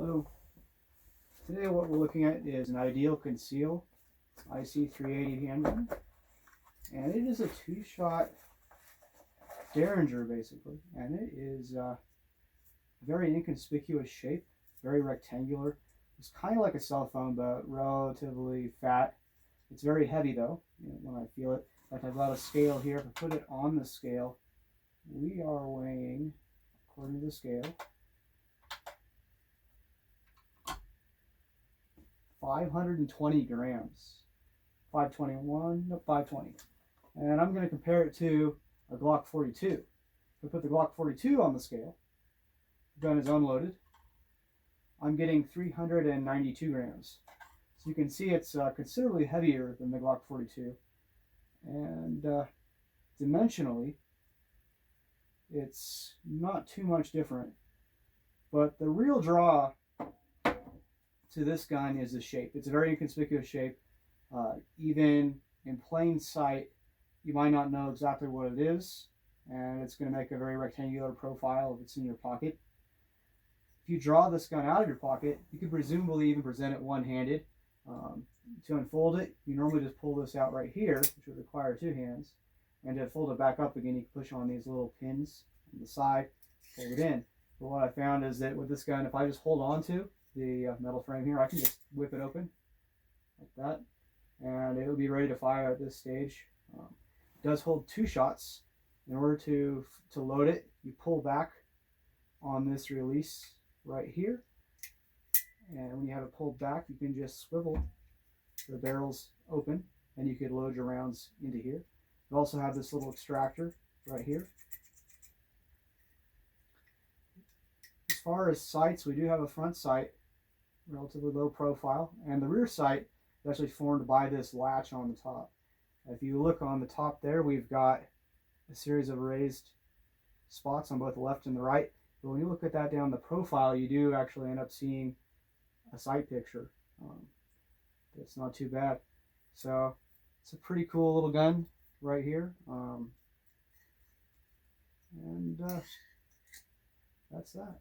Hello. Today what we're looking at is an ideal Conceal IC380 handgun, and it is a two-shot Derringer basically, and it is a very inconspicuous shape, very rectangular. It's kind of like a cell phone but relatively fat. It's very heavy though, when I feel it. In fact, I've got a scale here. If I put it on the scale, we are weighing, according to the scale, 520 grams. 521, no, 520. And I'm going to compare it to a Glock 42. If I put the Glock 42 on the scale, the gun is unloaded, I'm getting 392 grams. So you can see it's considerably heavier than the Glock 42. And dimensionally, it's not too much different. But the real draw to this gun is the shape. It's a very inconspicuous shape. Even in plain sight, you might not know exactly what it is, and it's going to make a very rectangular profile if it's in your pocket. If you draw this gun out of your pocket, you could presumably even present it one-handed. To unfold it, you normally just pull this out right here, which would require two hands, and to fold it back up again, you can push on these little pins on the side, fold it in. But what I found is that with this gun, if I just hold on to the metal frame here, I can just whip it open like that, and it will be ready to fire at this stage. It does hold two shots. In order to load it, you pull back on this release right here, and when you have it pulled back, you can just swivel the barrels open, and you could load your rounds into here. You also have this little extractor right here. As far as sights, we do have a front sight, relatively low profile, and the rear sight is actually formed by this latch on the top. If you look on the top there, we've got a series of raised spots on both the left and the right. But when you look at that down the profile, you do actually end up seeing a sight picture. It's not too bad. So it's a pretty cool little gun right here. And that's that.